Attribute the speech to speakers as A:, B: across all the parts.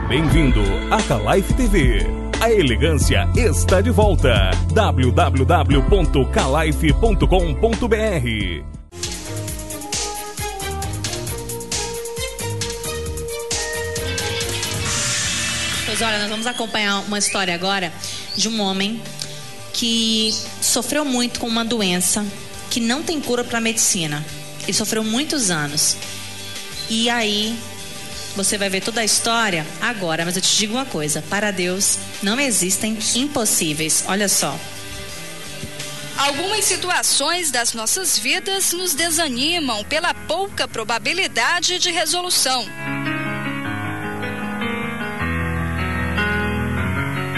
A: Bem-vindo à Calife TV. A elegância está de volta. www.calife.com.br.
B: Pois olha, nós vamos acompanhar uma história agora de um homem que sofreu muito com uma doença que não tem cura para a medicina. Ele sofreu muitos anos. E aí, você vai ver toda a história agora, mas eu te digo uma coisa: para Deus não existem impossíveis. Olha só.
C: Algumas situações das nossas vidas nos desanimam pela pouca probabilidade de resolução.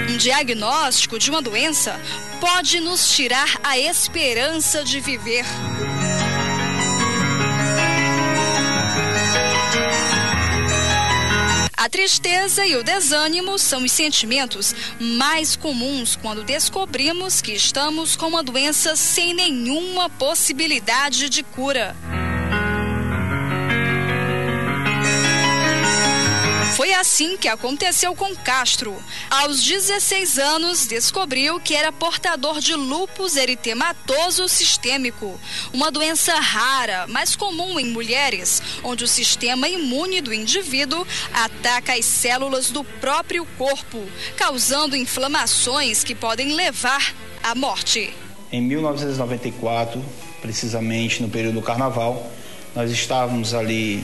C: Um diagnóstico de uma doença pode nos tirar a esperança de viver. A tristeza e o desânimo são os sentimentos mais comuns quando descobrimos que estamos com uma doença sem nenhuma possibilidade de cura. Foi assim que aconteceu com Castro. Aos 16 anos, descobriu que era portador de lúpus eritematoso sistêmico, uma doença rara, mas comum em mulheres, onde o sistema imune do indivíduo ataca as células do próprio corpo, causando inflamações que podem levar à morte.
D: Em 1994, precisamente no período do Carnaval, nós estávamos ali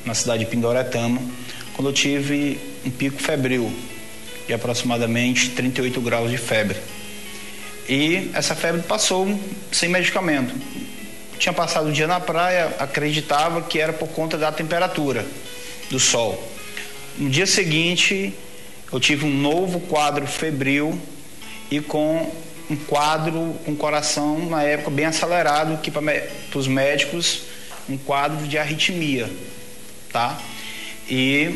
D: na cidade de Pindoretama, quando eu tive um pico febril de aproximadamente 38 graus de febre. E essa febre passou sem medicamento. Tinha passado o dia na praia, acreditava que era por conta da temperatura do sol. No dia seguinte, eu tive um novo quadro febril e com um quadro com coração, na época, bem acelerado, que para os médicos, um quadro de arritmia, tá? E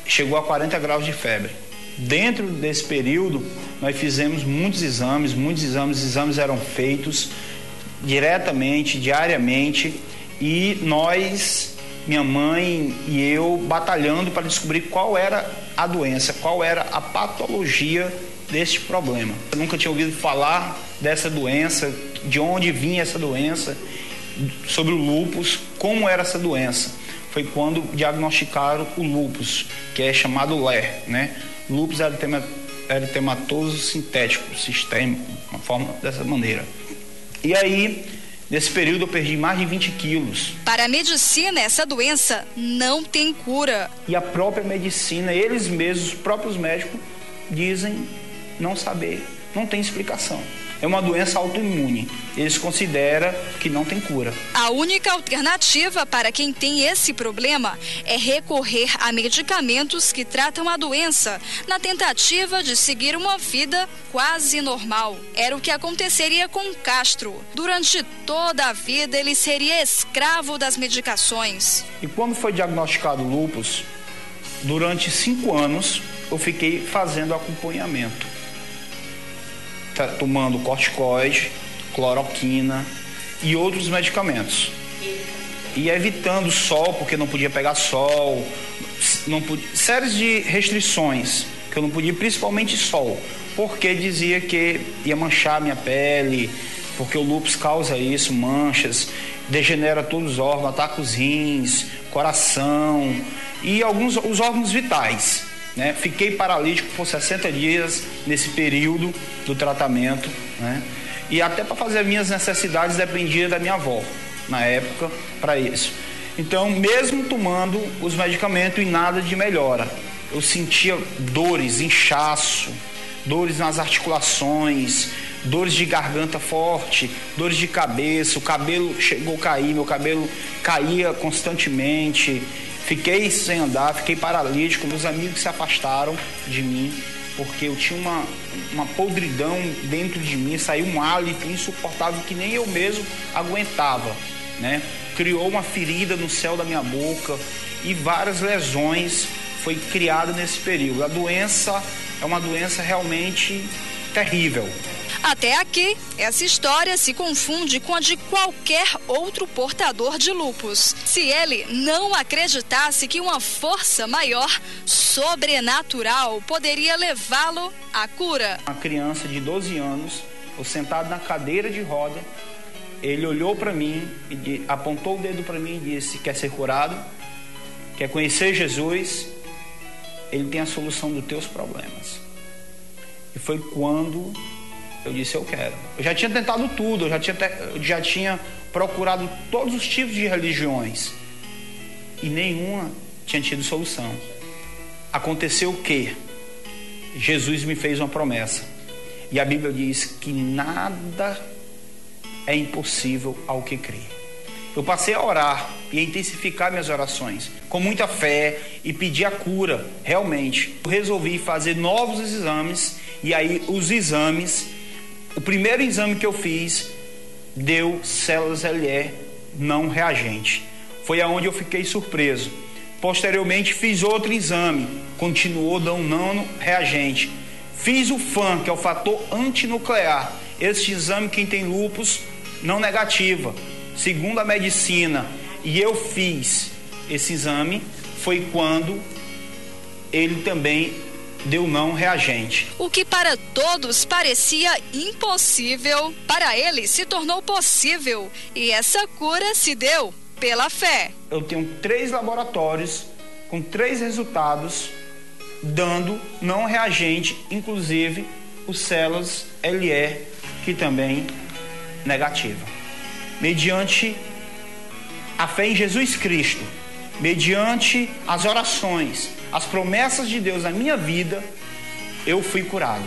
D: chegou a 40 graus de febre. Dentro desse período, nós fizemos muitos exames, os exames eram feitos diretamente, diariamente, e nós, minha mãe e eu, batalhando para descobrir qual era a doença, qual era a patologia deste problema. Eu nunca tinha ouvido falar dessa doença, de onde vinha essa doença, sobre o lúpus, como era essa doença. Foi quando diagnosticaram o lúpus, que é chamado LER, né? Lúpus eritematoso sintético, sistêmico, uma forma dessa maneira. E aí, nesse período, eu perdi mais de 20 quilos.
C: Para a medicina, essa doença não tem cura.
D: E a própria medicina, eles mesmos, os próprios médicos, dizem não saber, não tem explicação. É uma doença autoimune. Eles consideram que não tem cura.
C: A única alternativa para quem tem esse problema é recorrer a medicamentos que tratam a doença, na tentativa de seguir uma vida quase normal. Era o que aconteceria com Castro. Durante toda a vida, ele seria escravo das medicações.
D: E quando foi diagnosticado o lúpus, durante 5 anos, eu fiquei fazendo acompanhamento. Tomando corticoide, cloroquina e outros medicamentos. E evitando sol, porque não podia pegar sol, séries de restrições, que eu não podia, principalmente sol, porque dizia que ia manchar minha pele, porque o lúpus causa isso, manchas, degenera todos os órgãos, ataca os rins, coração e os órgãos vitais. Né? Fiquei paralítico por 60 dias nesse período do tratamento, né? E até para fazer as minhas necessidades dependia da minha avó na época para isso. Então, mesmo tomando os medicamentos e nada de melhora, eu sentia dores, inchaço, dores nas articulações, dores de garganta forte, dores de cabeça, o cabelo chegou a cair, meu cabelo caía constantemente. Fiquei sem andar, fiquei paralítico, meus amigos se afastaram de mim, porque eu tinha uma podridão dentro de mim, saiu um hálito insuportável que nem eu mesmo aguentava, né? Criou uma ferida no céu da minha boca e várias lesões foi criada nesse período. A doença é uma doença realmente terrível.
C: Até aqui, essa história se confunde com a de qualquer outro portador de lúpus. Se ele não acreditasse que uma força maior, sobrenatural, poderia levá-lo à cura.
D: Uma criança de 12 anos, eu sentado na cadeira de roda, ele olhou para mim, e apontou o dedo para mim e disse: quer ser curado? Quer conhecer Jesus? Ele tem a solução dos teus problemas. E foi quando eu disse: eu quero. Eu já tinha tentado tudo, eu já tinha procurado todos os tipos de religiões e nenhuma tinha tido solução. Aconteceu o quê? Jesus me fez uma promessa, e a Bíblia diz que nada é impossível ao que crê. Eu passei a orar e a intensificar minhas orações com muita fé e pedir a cura. Realmente, eu resolvi fazer novos exames, e aí os exames, o primeiro exame que eu fiz deu células LE não reagente. Foi aonde eu fiquei surpreso. Posteriormente fiz outro exame, continuou não reagente. Fiz o FAN, que é o fator antinuclear. Esse exame, quem tem lúpus, não negativa, segundo a medicina. E eu fiz esse exame, foi quando ele também deu não reagente.
C: O que para todos parecia impossível, para ele se tornou possível. E essa cura se deu pela fé.
D: Eu tenho 3 laboratórios com 3 resultados dando não reagente, inclusive os células LE, que também negativa. Mediante a fé em Jesus Cristo, mediante as orações, as promessas de Deus na minha vida, eu fui curado.